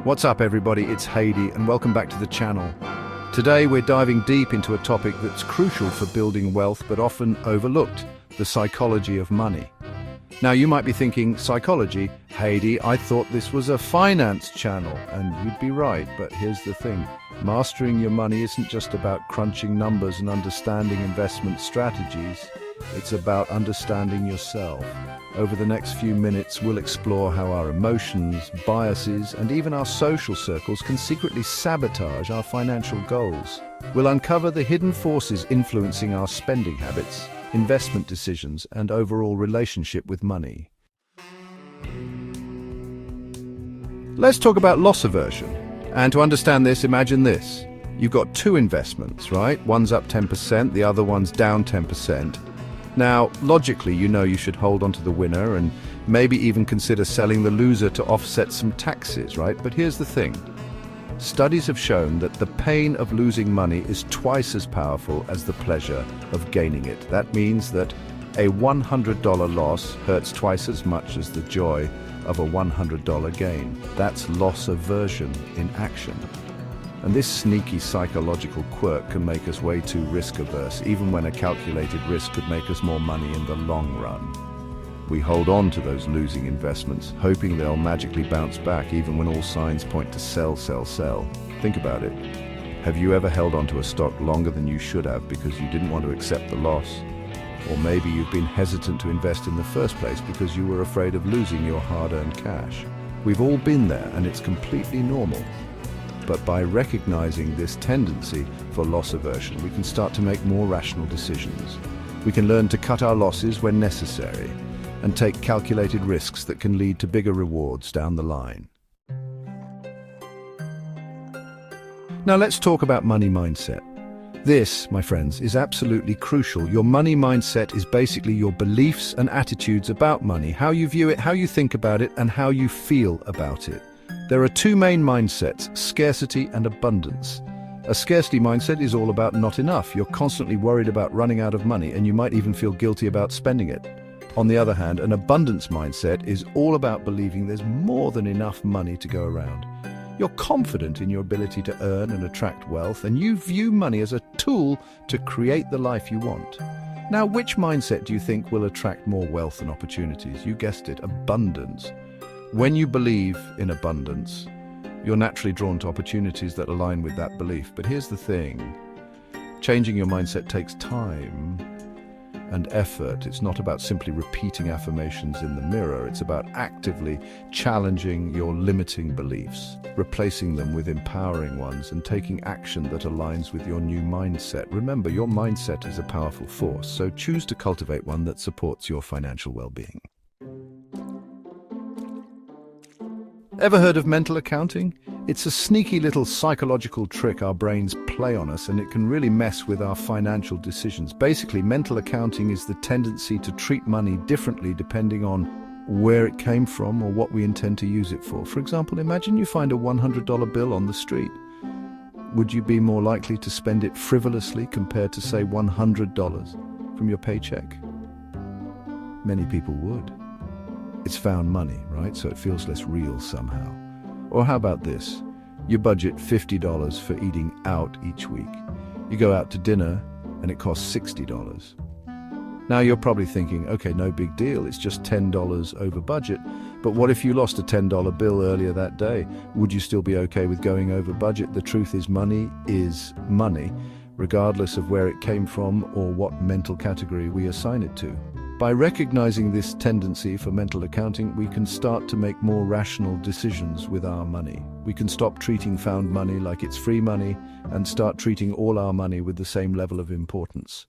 What's up everybody, it's Heidi and welcome back to the channel. Today we're diving deep into a topic that's crucial for building wealth but often overlooked, the psychology of money. Now you might be thinking, psychology? Heidi, I thought this was a finance channel, and you'd be right, but here's the thing. Mastering your money isn't just about crunching numbers and understanding investment strategies. It's about understanding yourself. Over the next few minutes, we'll explore how our emotions, biases, and even our social circles can secretly sabotage our financial goals. We'll uncover the hidden forces influencing our spending habits, investment decisions, and overall relationship with money. Let's talk about loss aversion. And to understand this, imagine this. You've got two investments, right? One's up 10%, the other one's down 10%. Now, logically, you know you should hold on to the winner and maybe even consider selling the loser to offset some taxes, right? But here's the thing. Studies have shown that the pain of losing money is twice as powerful as the pleasure of gaining it. That means that a $100 loss hurts twice as much as the joy of a $100 gain. That's loss aversion in action. And this sneaky psychological quirk can make us way too risk-averse, even when a calculated risk could make us more money in the long run. We hold on to those losing investments, hoping they'll magically bounce back even when all signs point to sell, sell, sell. Think about it. Have you ever held on to a stock longer than you should have because you didn't want to accept the loss? Or maybe you've been hesitant to invest in the first place because you were afraid of losing your hard-earned cash. We've all been there, and it's completely normal. But by recognizing this tendency for loss aversion, we can start to make more rational decisions. We can learn to cut our losses when necessary and take calculated risks that can lead to bigger rewards down the line. Now let's talk about money mindset. This, my friends, is absolutely crucial. Your money mindset is basically your beliefs and attitudes about money, how you view it, how you think about it, and how you feel about it. There are two main mindsets, scarcity and abundance. A scarcity mindset is all about not enough. You're constantly worried about running out of money, and you might even feel guilty about spending it. On the other hand, an abundance mindset is all about believing there's more than enough money to go around. You're confident in your ability to earn and attract wealth, and you view money as a tool to create the life you want. Now, which mindset do you think will attract more wealth and opportunities? You guessed it, abundance. When you believe in abundance, you're naturally drawn to opportunities that align with that belief. But here's the thing. Changing your mindset takes time and effort. It's not about simply repeating affirmations in the mirror. It's about actively challenging your limiting beliefs, replacing them with empowering ones, and taking action that aligns with your new mindset. Remember, your mindset is a powerful force, so choose to cultivate one that supports your financial well-being. Ever heard of mental accounting? It's a sneaky little psychological trick our brains play on us, and it can really mess with our financial decisions. Basically, mental accounting is the tendency to treat money differently depending on where it came from or what we intend to use it for. For example, imagine you find a $100 bill on the street. Would you be more likely to spend it frivolously compared to, say, $100 from your paycheck? Many people would. It's found money, right? So it feels less real somehow. Or how about this? You budget $50 for eating out each week. You go out to dinner and it costs $60. Now you're probably thinking, okay, no big deal, it's just $10 over budget. But what if you lost a $10 bill earlier that day? Would you still be okay with going over budget? The truth is money, regardless of where it came from or what mental category we assign it to. By recognizing this tendency for mental accounting, we can start to make more rational decisions with our money. We can stop treating found money like it's free money and start treating all our money with the same level of importance.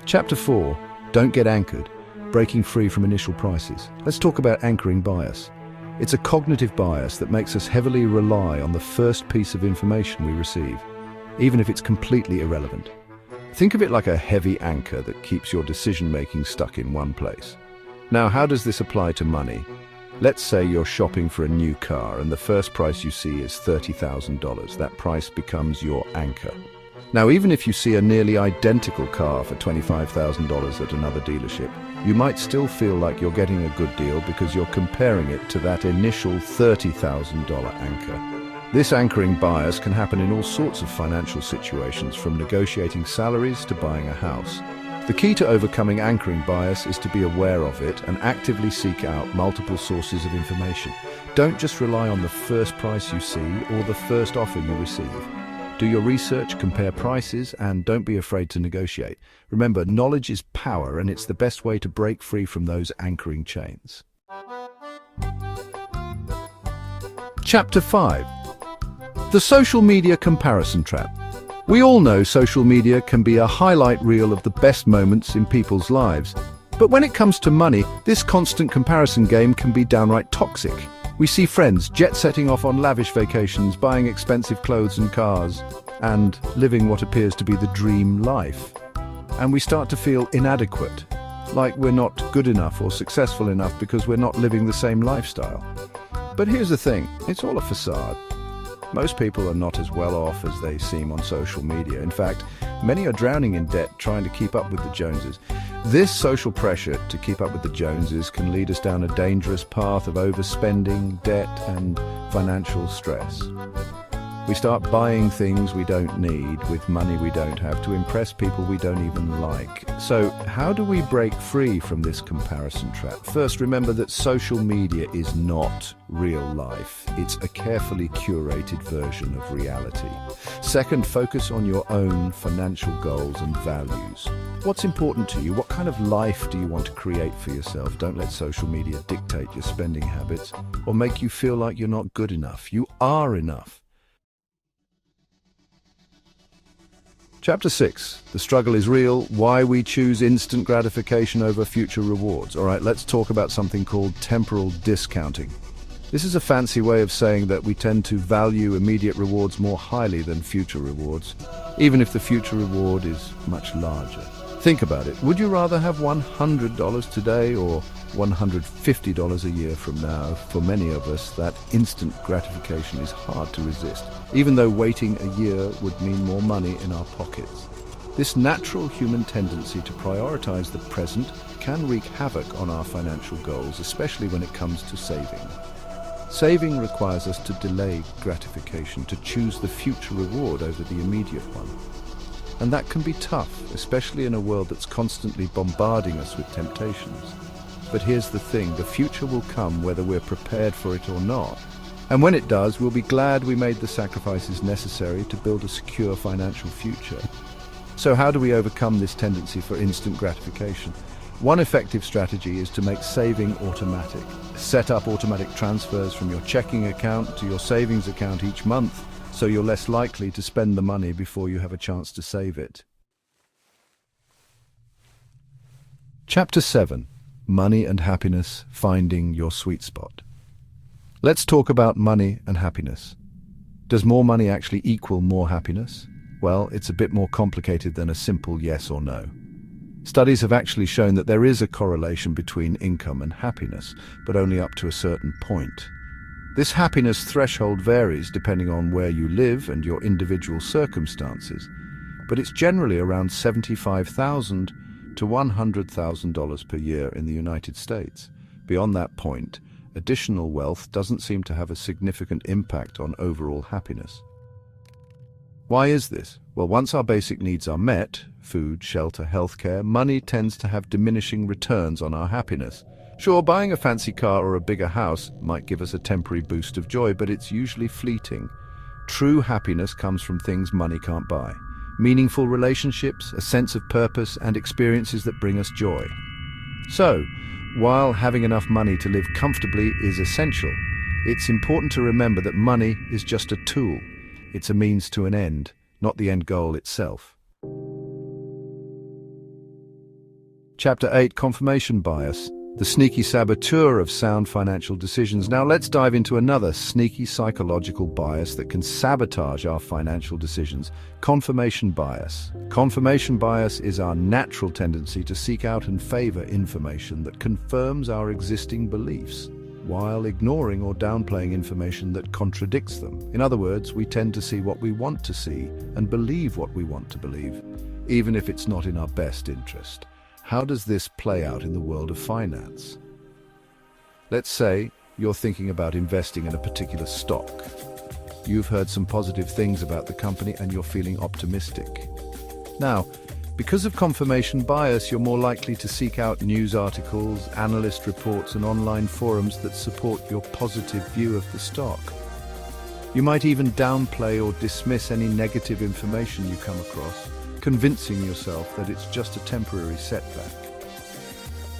Chapter 4. Don't get anchored. Breaking free from initial prices. Let's talk about anchoring bias. It's a cognitive bias that makes us heavily rely on the first piece of information we receive, even if it's completely irrelevant. Think of it like a heavy anchor that keeps your decision-making stuck in one place. Now, how does this apply to money? Let's say you're shopping for a new car and the first price you see is $30,000. That price becomes your anchor. Now, even if you see a nearly identical car for $25,000 at another dealership, you might still feel like you're getting a good deal because you're comparing it to that initial $30,000 anchor. This anchoring bias can happen in all sorts of financial situations, from negotiating salaries to buying a house. The key to overcoming anchoring bias is to be aware of it and actively seek out multiple sources of information. Don't just rely on the first price you see or the first offer you receive. Do your research, compare prices, and don't be afraid to negotiate. Remember, knowledge is power, and it's the best way to break free from those anchoring chains. Chapter 5. The social media comparison trap. We all know social media can be a highlight reel of the best moments in people's lives. But when it comes to money, this constant comparison game can be downright toxic. We see friends jet-setting off on lavish vacations, buying expensive clothes and cars, and living what appears to be the dream life. And we start to feel inadequate, like we're not good enough or successful enough because we're not living the same lifestyle. But here's the thing, it's all a facade. Most people are not as well off as they seem on social media. In fact, many are drowning in debt trying to keep up with the Joneses. This social pressure to keep up with the Joneses can lead us down a dangerous path of overspending, debt, and financial stress. We start buying things we don't need with money we don't have to impress people we don't even like. So how do we break free from this comparison trap? First, remember that social media is not real life. It's a carefully curated version of reality. Second, focus on your own financial goals and values. What's important to you? What kind of life do you want to create for yourself? Don't let social media dictate your spending habits or make you feel like you're not good enough. You are enough. Chapter 6. The struggle is real. Why we choose instant gratification over future rewards. All right, let's talk about something called temporal discounting. This is a fancy way of saying that we tend to value immediate rewards more highly than future rewards, even if the future reward is much larger. Think about it. Would you rather have $100 today or $150 a year from now? For many of us, that instant gratification is hard to resist, even though waiting a year would mean more money in our pockets. This natural human tendency to prioritize the present can wreak havoc on our financial goals, especially when it comes to saving. Saving requires us to delay gratification, to choose the future reward over the immediate one. And that can be tough, especially in a world that's constantly bombarding us with temptations. But here's the thing, the future will come whether we're prepared for it or not. And when it does, we'll be glad we made the sacrifices necessary to build a secure financial future. So how do we overcome this tendency for instant gratification? One effective strategy is to make saving automatic. Set up automatic transfers from your checking account to your savings account each month, so you're less likely to spend the money before you have a chance to save it. Chapter 7. Money and Happiness, Finding Your Sweet Spot. Let's talk about money and happiness. Does more money actually equal more happiness? Well, it's a bit more complicated than a simple yes or no. Studies have actually shown that there is a correlation between income and happiness, but only up to a certain point. This happiness threshold varies depending on where you live and your individual circumstances, but it's generally around $75,000 to $100,000 per year in the United States. Beyond that point, additional wealth doesn't seem to have a significant impact on overall happiness. Why is this? Well, once our basic needs are met, food, shelter, healthcare, money tends to have diminishing returns on our happiness. Sure, buying a fancy car or a bigger house might give us a temporary boost of joy, but it's usually fleeting. True happiness comes from things money can't buy. Meaningful relationships, a sense of purpose, and experiences that bring us joy. So, while having enough money to live comfortably is essential, it's important to remember that money is just a tool. It's a means to an end, not the end goal itself. Chapter 8. Confirmation Bias, the sneaky saboteur of sound financial decisions. Now let's dive into another sneaky psychological bias that can sabotage our financial decisions. Confirmation bias. Confirmation bias is our natural tendency to seek out and favor information that confirms our existing beliefs, while ignoring or downplaying information that contradicts them. In other words, we tend to see what we want to see and believe what we want to believe, even if it's not in our best interest. How does this play out in the world of finance? Let's say you're thinking about investing in a particular stock. You've heard some positive things about the company and you're feeling optimistic. Now, because of confirmation bias, you're more likely to seek out news articles, analyst reports, and online forums that support your positive view of the stock. You might even downplay or dismiss any negative information you come across, convincing yourself that it's just a temporary setback.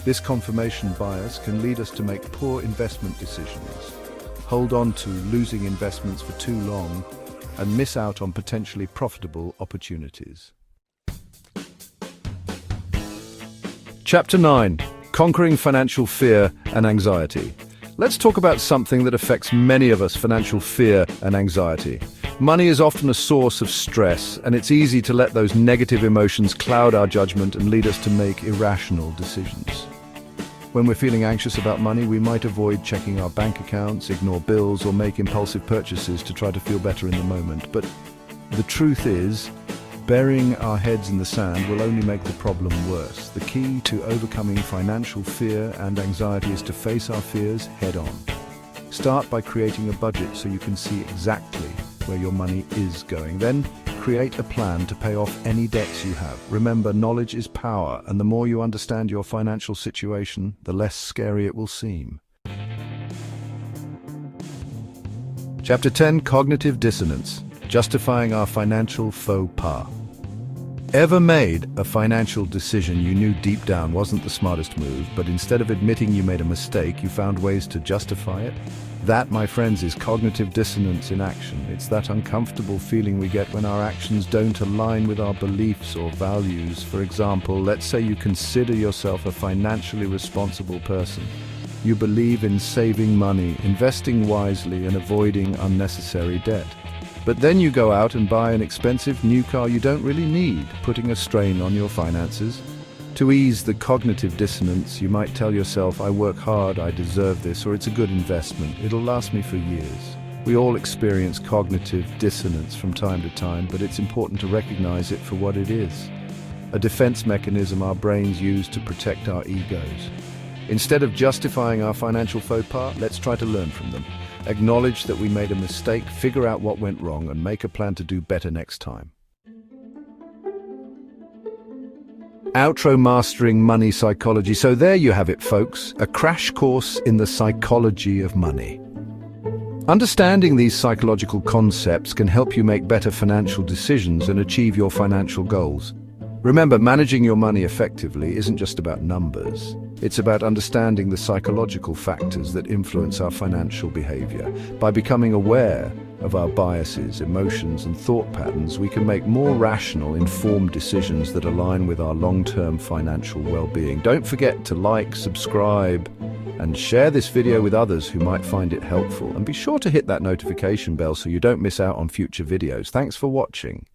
This confirmation bias can lead us to make poor investment decisions, hold on to losing investments for too long, and miss out on potentially profitable opportunities. Chapter 9: Conquering Financial Fear and Anxiety. Let's talk about something that affects many of us: financial fear and anxiety. Money is often a source of stress, and it's easy to let those negative emotions cloud our judgment and lead us to make irrational decisions. When we're feeling anxious about money, we might avoid checking our bank accounts, ignore bills, or make impulsive purchases to try to feel better in the moment. But the truth is, burying our heads in the sand will only make the problem worse. The key to overcoming financial fear and anxiety is to face our fears head on. Start by creating a budget so you can see exactly where your money is going. Then create a plan to pay off any debts you have. Remember, knowledge is power, and the more you understand your financial situation, the less scary it will seem. Chapter 10: Cognitive Dissonance. Justifying our financial faux pas. Ever made a financial decision you knew deep down wasn't the smartest move, but instead of admitting you made a mistake, you found ways to justify it? That, my friends, is cognitive dissonance in action. It's that uncomfortable feeling we get when our actions don't align with our beliefs or values. For example, let's say you consider yourself a financially responsible person. You believe in saving money, investing wisely, and avoiding unnecessary debt. But then you go out and buy an expensive new car you don't really need, putting a strain on your finances. To ease the cognitive dissonance, you might tell yourself, I work hard, I deserve this, or it's a good investment, it'll last me for years. We all experience cognitive dissonance from time to time, but it's important to recognize it for what it is: a defense mechanism our brains use to protect our egos. Instead of justifying our financial faux pas, let's try to learn from them. Acknowledge that we made a mistake, figure out what went wrong, and make a plan to do better next time. Outro: Mastering Money Psychology. So there you have it, folks, a crash course in the psychology of money. Understanding these psychological concepts can help you make better financial decisions and achieve your financial goals. Remember, managing your money effectively isn't just about numbers. It's about understanding the psychological factors that influence our financial behavior. By becoming aware of our biases, emotions, and thought patterns, we can make more rational, informed decisions that align with our long-term financial well-being. Don't forget to like, subscribe, and share this video with others who might find it helpful. And be sure to hit that notification bell so you don't miss out on future videos. Thanks for watching.